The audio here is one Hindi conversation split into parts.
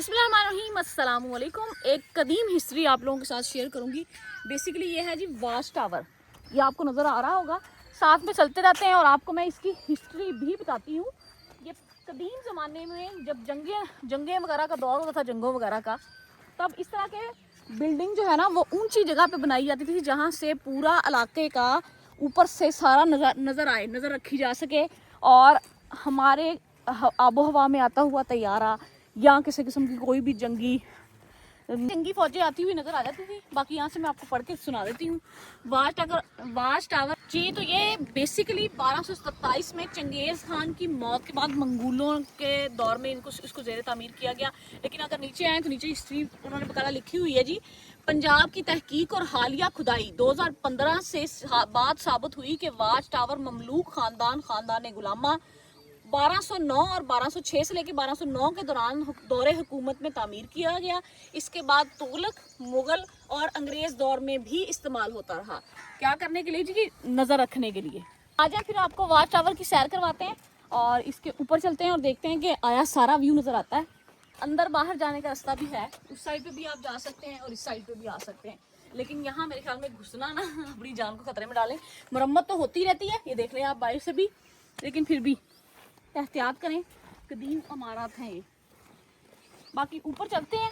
बिस्मिल्लाहिर्रहमानिर्रहीम, अस्सलाम वालेकुम। एक कदीम हिस्ट्री आप लोगों के साथ शेयर करूंगी। बेसिकली ये है जी वाच टावर। ये आपको नज़र आ रहा होगा, साथ में चलते रहते हैं और आपको मैं इसकी हिस्ट्री भी बताती हूँ। ये कदीम ज़माने में जब जंगे वगैरह का दौर होता था, जंगों वगैरह का, तब इस तरह के बिल्डिंग जो है ना वो ऊंची जगह पे बनाई जाती थी, जहाँ से पूरा इलाके का ऊपर से सारा नज़र रखी जा सके और हमारे आबो हवा में आता हुआ तैयारा या किसी किस्म की कोई भी जंगी फौजें आती हुई नजर आ जाती थी। बाकी यहाँ से मैं आपको पढ़ के सुना देती हूँ। वाच टावर जी, तो ये बेसिकली 1227 में चंगेज़ खान की मौत के बाद मंगोलों के दौर में इसको ज़ेर तामीर किया गया। लेकिन अगर नीचे आए तो नीचे हिस्ट्री उन्होंने बकायदा लिखी हुई है जी। पंजाब की तहकीक और हालिया खुदाई 2015 से बाद साबित हुई कि वाच टावर ममलूक खानदान गुलामा 1209 और 1206 से लेकर 1209 के दौरान दौरे हुकूमत में तामीर किया गया। इसके बाद तुगलक, मुगल और अंग्रेज दौर में भी इस्तेमाल होता रहा। क्या करने के लिए जी? नज़र रखने के लिए। आजा फिर आपको वाच टावर की सैर करवाते हैं और इसके ऊपर चलते हैं और देखते हैं कि आया सारा व्यू नज़र आता है। अंदर बाहर जाने का रास्ता भी है, उस साइड पे भी आप जा सकते हैं और इस साइड पे भी आ सकते हैं। लेकिन यहाँ मेरे ख्याल में घुसना ना अपनी जान को खतरे में डालें। मरम्मत तो होती रहती है, ये देख लें आप बाहर से भी, लेकिन फिर भी एहतियात करें। कदीम इमारत हैं ये। बाकी ऊपर चलते हैं।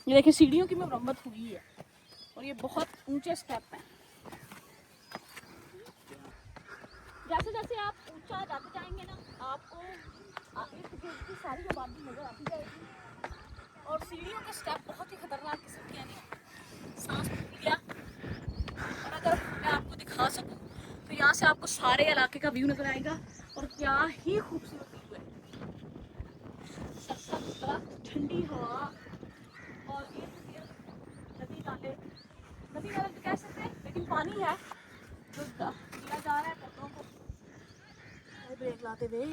ये देखिए सीढ़ियों की मरम्मत हुई है और ये बहुत ऊंचे स्टेप हैं। जैसे जैसे आप ऊंचा जाते जाएंगे ना, आपको की सारी आबादी नजर आती जाएगी और सीढ़ियों के स्टेप बहुत ही खतरनाक किस्म के हैं। सांस फूल गया। और अगर मैं आपको दिखा सकूं तो यहाँ से आपको सारे इलाके का व्यू नजर आएगा और क्या ही खूबसूरत व्यू है। ठंडी हवा और नदी नाले तो कह सकते हैं, लेकिन पानी है जो दिया जा रहा है पौधों को। ब्रेक लाते हुए